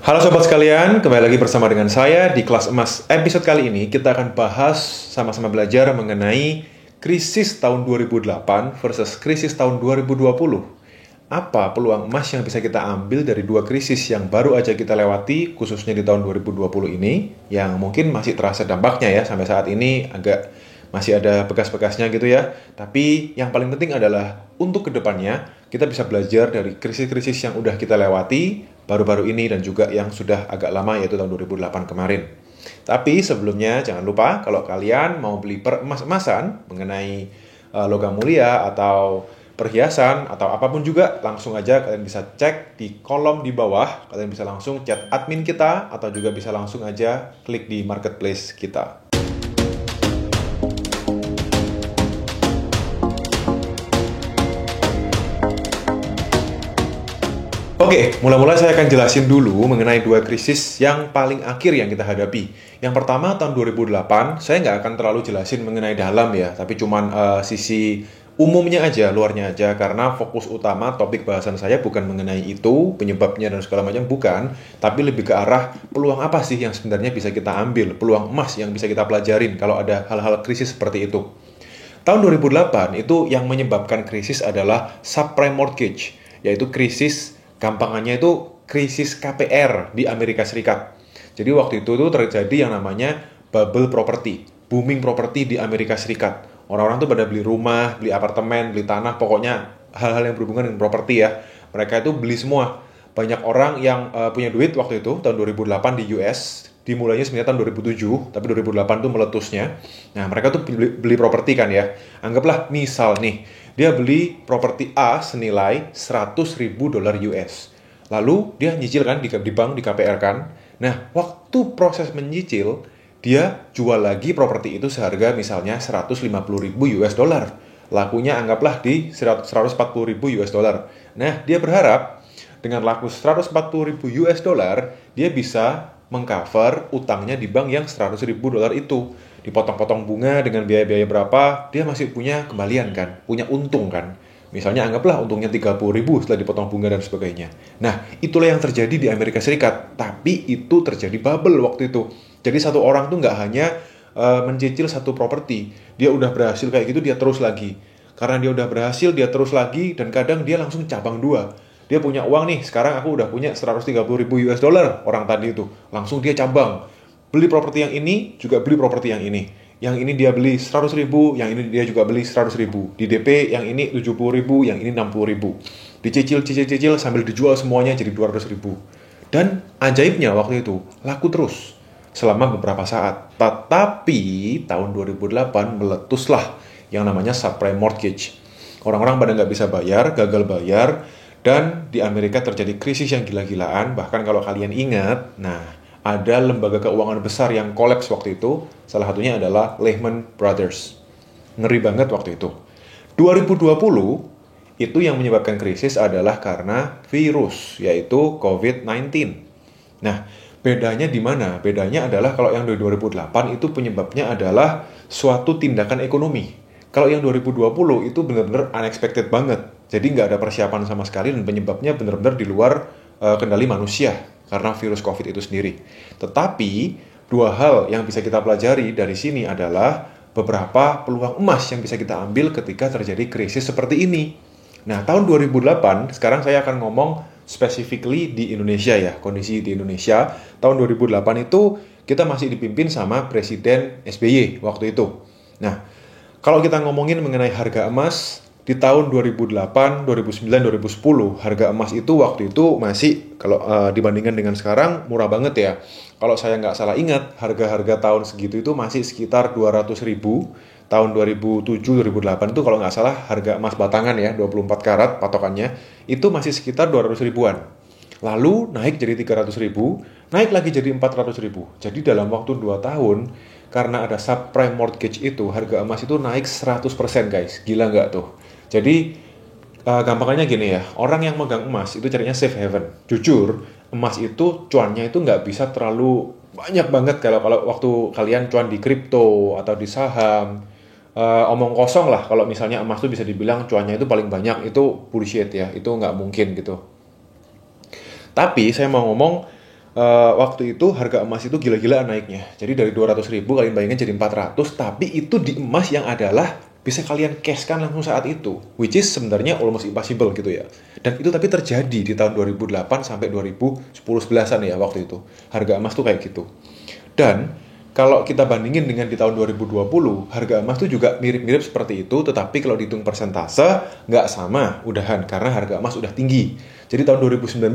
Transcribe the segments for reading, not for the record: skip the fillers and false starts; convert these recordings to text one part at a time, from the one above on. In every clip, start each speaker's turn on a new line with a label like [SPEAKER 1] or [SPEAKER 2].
[SPEAKER 1] Halo sobat sekalian, kembali lagi bersama dengan saya di Kelas Emas. Episode kali ini kita akan bahas sama-sama belajar mengenai krisis tahun 2008 versus krisis tahun 2020. Apa peluang emas yang bisa kita ambil dari dua krisis yang baru aja kita lewati, khususnya di tahun 2020 ini, yang mungkin masih terasa dampaknya ya, sampai saat ini agak masih ada bekas-bekasnya gitu ya. Tapi yang paling penting adalah untuk kedepannya kita bisa belajar dari krisis-krisis yang udah kita lewati baru-baru ini dan juga yang sudah agak lama yaitu tahun 2008 kemarin. Tapi sebelumnya jangan lupa kalau kalian mau beli emas-emasan mengenai logam mulia atau perhiasan atau apapun juga, langsung aja kalian bisa cek di kolom di bawah. Kalian bisa langsung chat admin kita atau juga bisa langsung aja klik di marketplace kita. Oke, mula-mula saya akan jelasin dulu mengenai dua krisis yang paling akhir yang kita hadapi. Yang pertama tahun 2008, saya nggak akan terlalu jelasin mengenai dalam ya, tapi cuman sisi umumnya aja, luarnya aja, karena fokus utama topik bahasan saya bukan mengenai itu, penyebabnya dan segala macam, bukan, tapi lebih ke arah peluang apa sih yang sebenarnya bisa kita ambil, peluang emas yang bisa kita pelajarin kalau ada hal-hal krisis seperti itu. Tahun 2008 itu yang menyebabkan krisis adalah subprime mortgage, yaitu krisis, gampangannya itu krisis KPR di Amerika Serikat. Jadi waktu itu tuh terjadi yang namanya bubble property, booming property di Amerika Serikat. Orang-orang tuh pada beli rumah, beli apartemen, beli tanah, pokoknya hal-hal yang berhubungan dengan properti ya. Mereka itu beli semua. Banyak orang yang punya duit waktu itu, tahun 2008 di US, dimulainya sebenarnya tahun 2007, tapi 2008 tuh meletusnya. Nah, mereka tuh beli properti kan ya. Anggaplah misal nih, dia beli properti A senilai $100.000 US. Lalu dia nyicil kan di bank, di KPR kan. Nah, waktu proses menyicil, dia jual lagi properti itu seharga misalnya $150.000 US dollar. Lakunya anggaplah di $140.000 US dollar. Nah, dia berharap dengan laku $140.000 US dollar, dia bisa mengcover utangnya di bank yang $100.000 itu. Dipotong-potong bunga dengan biaya-biaya berapa, dia masih punya kembalian kan, punya untung kan. Misalnya anggaplah untungnya 30.000 setelah dipotong bunga dan sebagainya. Nah, itulah yang terjadi di Amerika Serikat. Tapi itu terjadi bubble waktu itu. Jadi satu orang tuh nggak hanya mencicil satu properti. Dia udah berhasil kayak gitu, dia terus lagi. Karena dia udah berhasil, dia terus lagi. Dan kadang dia langsung cabang dua. Dia punya uang nih, sekarang aku udah punya $130.000 US dollar orang tadi itu. Langsung dia cabang. Beli properti yang ini, juga beli properti yang ini. Yang ini dia beli 100.000, yang ini dia juga beli 100.000. Di DP yang ini 70.000, yang ini 60.000. Dicicil sambil dijual semuanya jadi 200.000. Dan ajaibnya waktu itu laku terus selama beberapa saat. Tetapi tahun 2008 meletuslah yang namanya subprime mortgage. Orang-orang pada nggak bisa bayar, gagal bayar, dan di Amerika terjadi krisis yang gila-gilaan. Bahkan kalau kalian ingat, nah, ada lembaga keuangan besar yang kolaps waktu itu. Salah satunya adalah Lehman Brothers. Ngeri banget waktu itu. 2020, itu yang menyebabkan krisis adalah karena virus, yaitu COVID-19. Nah, bedanya di mana? Bedanya adalah kalau yang dari 2008 itu penyebabnya adalah suatu tindakan ekonomi. Kalau yang 2020 itu benar-benar unexpected banget. Jadi nggak ada persiapan sama sekali dan penyebabnya benar-benar di luar kendali manusia karena virus COVID itu sendiri. Tetapi dua hal yang bisa kita pelajari dari sini adalah beberapa peluang emas yang bisa kita ambil ketika terjadi krisis seperti ini. Nah, tahun 2008, sekarang saya akan ngomong specifically di Indonesia ya, kondisi di Indonesia. Tahun 2008 itu kita masih dipimpin sama Presiden SBY waktu itu. Nah, kalau kita ngomongin mengenai harga emas, di tahun 2008, 2009, 2010, harga emas itu waktu itu masih, kalau dibandingkan dengan sekarang, murah banget ya. Kalau saya nggak salah ingat, harga-harga tahun segitu itu masih sekitar 200.000. Tahun 2007, 2008 itu kalau nggak salah harga emas batangan ya, 24 karat patokannya, itu masih sekitar 200 ribuan. Lalu naik jadi 300.000, naik lagi jadi 400.000. Jadi dalam waktu 2 tahun, karena ada subprime mortgage itu, harga emas itu naik 100% guys. Gila nggak tuh? Jadi gampangnya gini ya, orang yang megang emas itu carinya safe haven. Jujur, emas itu cuannya itu nggak bisa terlalu banyak banget kalau waktu kalian cuan di kripto atau di saham. Omong kosong lah kalau misalnya emas itu bisa dibilang cuannya itu paling banyak, itu bullshit ya, itu nggak mungkin gitu. Tapi saya mau ngomong waktu itu harga emas itu gila-gilaan naiknya. Jadi dari 200.000 kalian bayangin jadi 400, tapi itu di emas yang adalah bisa kalian cashkan langsung saat itu, which is sebenarnya almost impossible gitu ya. Dan itu tapi terjadi di tahun 2008 sampai 2010-11an ya waktu itu. Harga emas tuh kayak gitu. Dan kalau kita bandingin dengan di tahun 2020, harga emas tuh juga mirip-mirip seperti itu, tetapi kalau dihitung persentase nggak sama, udahan, karena harga emas udah tinggi. Jadi tahun 2019,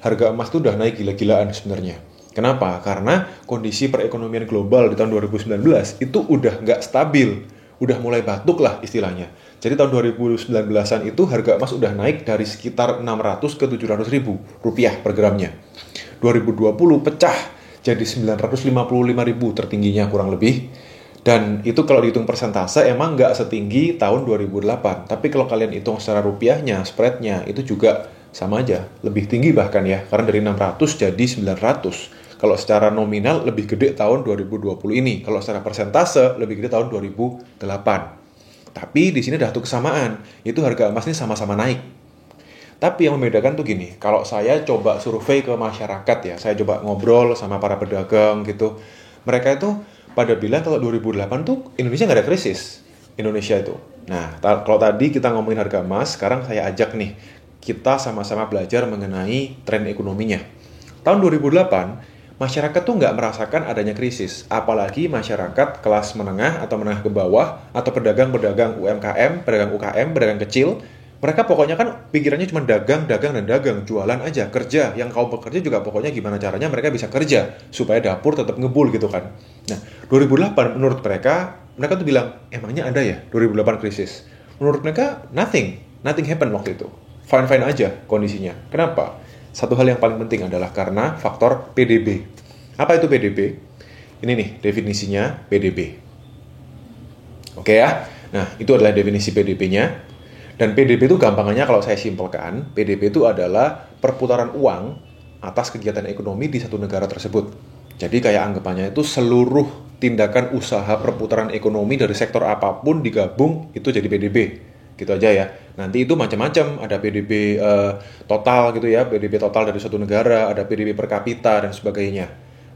[SPEAKER 1] harga emas tuh udah naik gila-gilaan sebenarnya. Kenapa? Karena kondisi perekonomian global di tahun 2019 itu udah nggak stabil. Udah mulai batuk lah istilahnya. Jadi tahun 2019-an itu harga emas udah naik dari sekitar 600 ke 700 ribu rupiah per gramnya. 2020 pecah jadi 955 ribu tertingginya kurang lebih. Dan itu kalau dihitung persentase emang nggak setinggi tahun 2008. Tapi kalau kalian hitung secara rupiahnya, spreadnya itu juga sama aja. Lebih tinggi bahkan ya. Karena dari 600 jadi 900. Kalau secara nominal lebih gede tahun 2020 ini. Kalau secara persentase lebih gede tahun 2008. Tapi di sini ada satu kesamaan, yaitu harga emas ini sama-sama naik. Tapi yang membedakan tuh gini, kalau saya coba survei ke masyarakat ya, saya coba ngobrol sama para pedagang gitu. Mereka itu pada bilang kalau 2008 tuh Indonesia nggak ada krisis. Indonesia itu. Nah, kalau tadi kita ngomongin harga emas, sekarang saya ajak nih, kita sama-sama belajar mengenai tren ekonominya. Tahun 2008, masyarakat tuh nggak merasakan adanya krisis, apalagi masyarakat kelas menengah atau menengah ke bawah, atau pedagang-pedagang UMKM, pedagang UKM, pedagang kecil, mereka pokoknya kan pikirannya cuma dagang, dan dagang, jualan aja, kerja. Yang kaum pekerja juga pokoknya gimana caranya mereka bisa kerja, supaya dapur tetap ngebul gitu kan. Nah, 2008 menurut mereka tuh bilang, emangnya ada ya 2008 krisis? Menurut mereka, nothing happen waktu itu. Fine-fine aja kondisinya. Kenapa? Satu hal yang paling penting adalah karena faktor PDB. Apa itu PDB? Ini nih definisinya PDB. Oke ya? Nah, itu adalah definisi PDB-nya. Dan PDB itu gampangannya kalau saya simpelkan, PDB itu adalah perputaran uang atas kegiatan ekonomi di satu negara tersebut. Jadi kayak anggapannya itu seluruh tindakan usaha perputaran ekonomi dari sektor apapun digabung itu jadi PDB. Gitu aja ya. Nanti itu macam-macam, ada PDB total gitu ya, PDB total dari suatu negara, ada PDB per kapita dan sebagainya.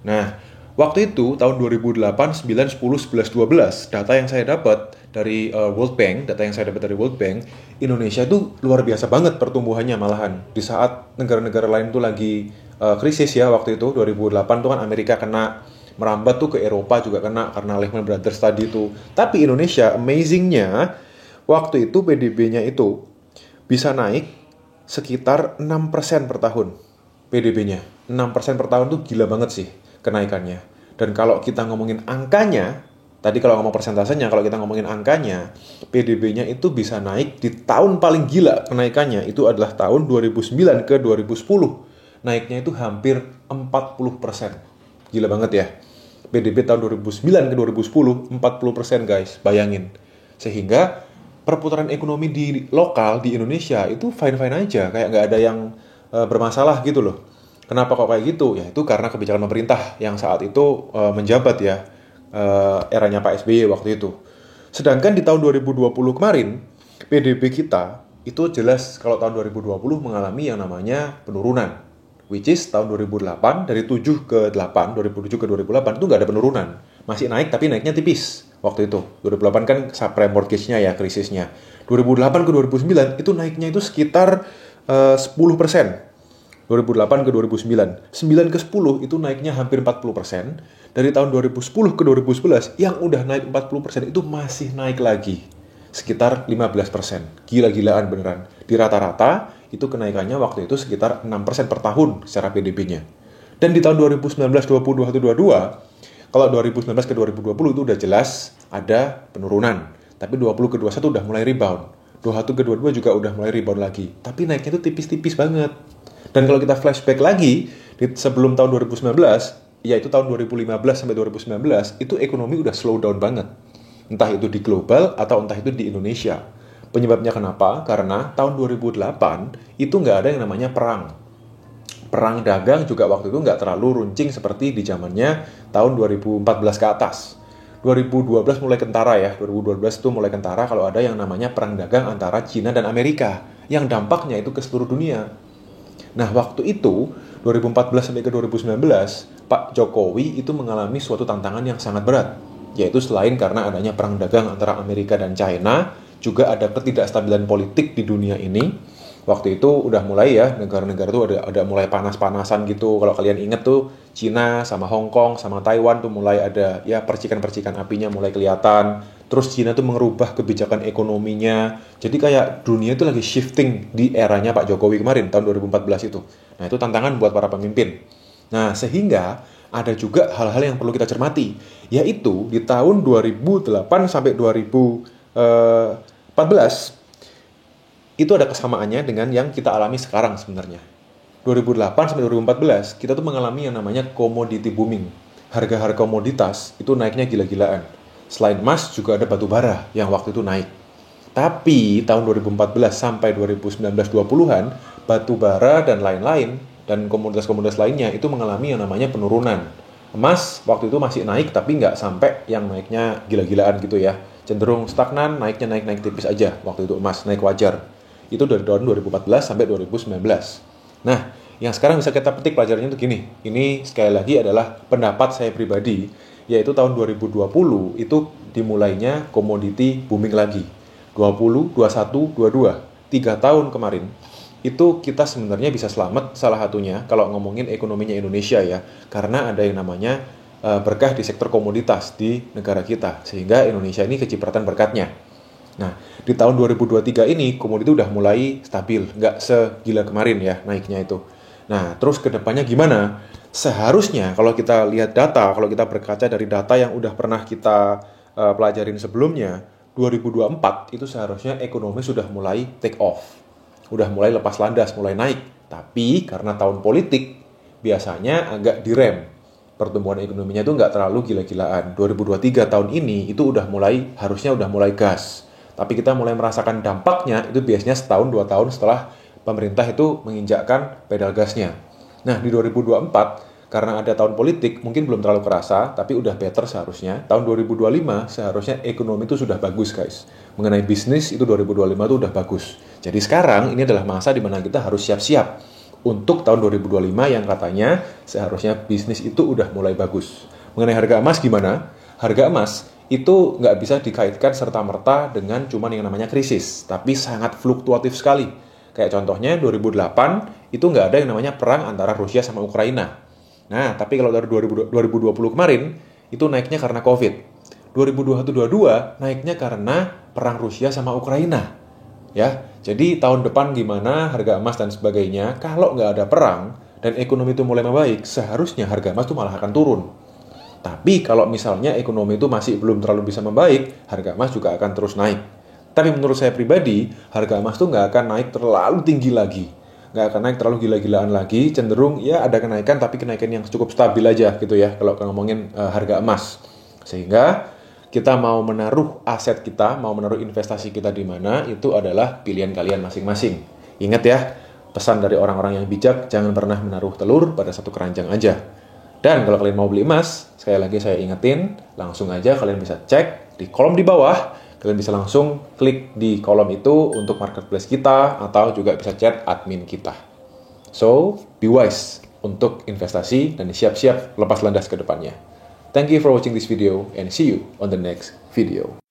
[SPEAKER 1] Nah, waktu itu tahun 2008, 9, 10, 11, 12, data yang saya dapat dari World Bank, Indonesia itu luar biasa banget pertumbuhannya malahan. Di saat negara-negara lain tuh lagi krisis ya waktu itu, 2008 tuh kan Amerika kena, merambat tuh ke Eropa juga kena karena Lehman Brothers tadi itu. Tapi Indonesia, amazingnya, waktu itu PDB-nya itu bisa naik sekitar 6% per tahun. PDB-nya 6% per tahun tuh gila banget sih kenaikannya. Dan kalau kita ngomongin angkanya, tadi kalau ngomong persentasenya, kalau kita ngomongin angkanya, PDB-nya itu bisa naik di tahun paling gila kenaikannya, itu adalah tahun 2009 ke 2010. Naiknya itu hampir 40%. Gila banget ya. PDB tahun 2009 ke 2010, 40% guys, bayangin. Sehingga perputaran ekonomi di lokal, di Indonesia, itu fine-fine aja. Kayak nggak ada yang bermasalah gitu loh. Kenapa kok kayak gitu? Ya itu karena kebijakan pemerintah yang saat itu menjabat ya. Eranya Pak SBY waktu itu. Sedangkan di tahun 2020 kemarin, PDB kita itu jelas kalau tahun 2020 mengalami yang namanya penurunan. Which is tahun 2008, dari 7 ke 8, 2007 ke 2008 itu nggak ada penurunan. Masih naik tapi naiknya tipis waktu itu. 2008 kan subprime mortgage-nya ya, krisisnya. 2008 ke 2009 itu naiknya itu sekitar 10%. 2008 ke 2009. 9 ke 10 itu naiknya hampir 40%. Dari tahun 2010 ke 2011 yang udah naik 40% itu masih naik lagi. Sekitar 15%. Gila-gilaan beneran. Di rata-rata itu kenaikannya waktu itu sekitar 6% per tahun secara PDB-nya. Dan di tahun 2019, 20, 21, 22, kalau 2019 ke 2020 itu udah jelas ada penurunan. Tapi 20 ke 21 udah mulai rebound. 21 ke 22 juga udah mulai rebound lagi. Tapi naiknya itu tipis-tipis banget. Dan kalau kita flashback lagi, sebelum tahun 2019, yaitu tahun 2015 sampai 2019, itu ekonomi udah slow down banget. Entah itu di global atau entah itu di Indonesia. Penyebabnya kenapa? Karena tahun 2008 itu nggak ada yang namanya perang. Perang dagang juga waktu itu nggak terlalu runcing seperti di zamannya tahun 2014 ke atas. 2012 mulai kentara ya, 2012 itu mulai kentara kalau ada yang namanya perang dagang antara Cina dan Amerika. Yang dampaknya itu ke seluruh dunia. Nah waktu itu 2014 sampai ke 2019, Pak Jokowi itu mengalami suatu tantangan yang sangat berat, yaitu selain karena adanya perang dagang antara Amerika dan China, juga ada ketidakstabilan politik di dunia ini. Waktu itu udah mulai ya, negara-negara tuh ada mulai panas-panasan gitu. Kalau kalian inget tuh, Cina sama Hong Kong sama Taiwan tuh mulai ada ya percikan-percikan apinya mulai kelihatan. Terus Cina tuh merubah kebijakan ekonominya. Jadi kayak dunia itu lagi shifting di eranya Pak Jokowi kemarin, tahun 2014 itu. Nah itu tantangan buat para pemimpin. Nah sehingga ada juga hal-hal yang perlu kita cermati. Yaitu di tahun 2008 sampai 2014, itu ada kesamaannya dengan yang kita alami sekarang sebenarnya. 2008 sampai 2014, kita tuh mengalami yang namanya commodity booming. Harga-harga komoditas itu naiknya gila-gilaan. Selain emas, juga ada batu bara yang waktu itu naik. Tapi tahun 2014 sampai 2019-20an, batu bara dan lain-lain, dan komoditas-komoditas lainnya itu mengalami yang namanya penurunan. Emas waktu itu masih naik, tapi nggak sampai yang naiknya gila-gilaan gitu ya. Cenderung stagnan, naiknya naik-naik tipis aja waktu itu emas, naik wajar. Itu dari tahun 2014 sampai 2019. Nah, yang sekarang bisa kita petik pelajarannya itu gini. Ini sekali lagi adalah pendapat saya pribadi, yaitu tahun 2020 itu dimulainya komoditi booming lagi. 20, 21, 22, 3 tahun kemarin, itu kita sebenarnya bisa selamat salah satunya kalau ngomongin ekonominya Indonesia ya, karena ada yang namanya berkah di sektor komoditas di negara kita, sehingga Indonesia ini kecipratan berkatnya. Nah, di tahun 2023 ini komoditi udah mulai stabil, nggak segila kemarin ya naiknya itu. Nah, terus ke depannya gimana? Seharusnya kalau kita lihat data, kalau kita berkaca dari data yang udah pernah kita pelajarin sebelumnya, 2024 itu seharusnya ekonomi sudah mulai take off. Udah mulai lepas landas, mulai naik. Tapi karena tahun politik, biasanya agak direm. Pertumbuhan ekonominya itu nggak terlalu gila-gilaan. 2023 tahun ini itu harusnya udah mulai gas. Tapi kita mulai merasakan dampaknya itu biasanya setahun 2 tahun setelah pemerintah itu menginjakkan pedal gasnya. Nah di 2024 karena ada tahun politik mungkin belum terlalu kerasa, tapi udah better seharusnya. Tahun 2025 seharusnya ekonomi itu sudah bagus guys. Mengenai bisnis itu 2025 itu udah bagus. Jadi sekarang ini adalah masa di mana kita harus siap-siap untuk tahun 2025 yang katanya seharusnya bisnis itu udah mulai bagus. Mengenai harga emas gimana? Harga emas itu nggak bisa dikaitkan serta-merta dengan cuman yang namanya krisis, tapi sangat fluktuatif sekali. Kayak contohnya 2008 itu nggak ada yang namanya perang antara Rusia sama Ukraina. Nah, tapi kalau dari 2020 kemarin itu naiknya karena COVID. 2021-2022 naiknya karena perang Rusia sama Ukraina. Ya, jadi tahun depan gimana harga emas dan sebagainya, kalau nggak ada perang dan ekonomi itu mulai membaik, seharusnya harga emas itu malah akan turun. Tapi kalau misalnya ekonomi itu masih belum terlalu bisa membaik, harga emas juga akan terus naik. Tapi menurut saya pribadi, harga emas itu nggak akan naik terlalu tinggi lagi. Nggak akan naik terlalu gila-gilaan lagi, cenderung ya ada kenaikan, tapi kenaikan yang cukup stabil aja gitu ya, kalau ngomongin harga emas. Sehingga kita mau menaruh aset kita, mau menaruh investasi kita di mana, itu adalah pilihan kalian masing-masing. Ingat ya, pesan dari orang-orang yang bijak, jangan pernah menaruh telur pada satu keranjang aja. Dan kalau kalian mau beli emas, sekali lagi saya ingetin, langsung aja kalian bisa cek di kolom di bawah. Kalian bisa langsung klik di kolom itu untuk marketplace kita, atau juga bisa chat admin kita. So, be wise untuk investasi dan siap-siap lepas landas ke depannya. Thank you for watching this video and see you on the next video.